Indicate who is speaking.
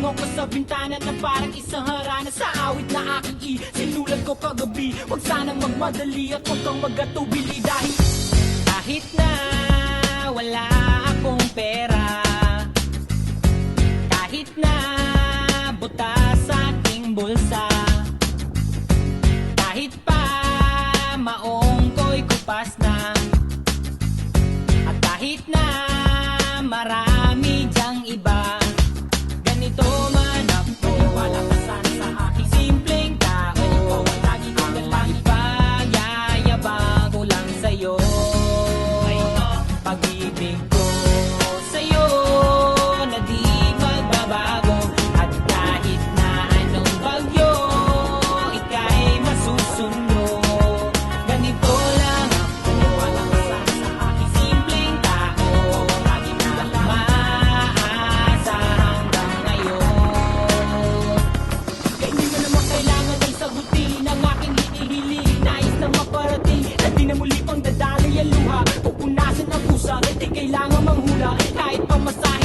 Speaker 1: Tumango ko sa bintana na parang isang harana sa awit na aking sinulat ko kagabi. Huwag sanang magmadali at huwag kang magatubili dahil kahit na wala akong pera, kahit na butas sa aking bulsa, kahit pa maong ko'y kupas na, at kahit na marami dyang iba, ganito man ako. Wala ka sana sa aking simpleng tao. Ikaw ang lagi ko na lang ipag-yayabang ko lang sa'yo. Pag-ibig ko sa'yo na di magbabago. At kahit na anong bagyo, ika'y masusundo. Ganito lang ako. Wala ka sana sa aking simpleng tao. Lagi ko na lang maasa hanggang ngayon. Kaya hindi mo naman kailangan ay sagutin ang aking hinihiling. Nais na maparating na di na muli pang dadaloy ang luha. Pupunasan ang pusa, di kailangan manghula. Kahit pamasahe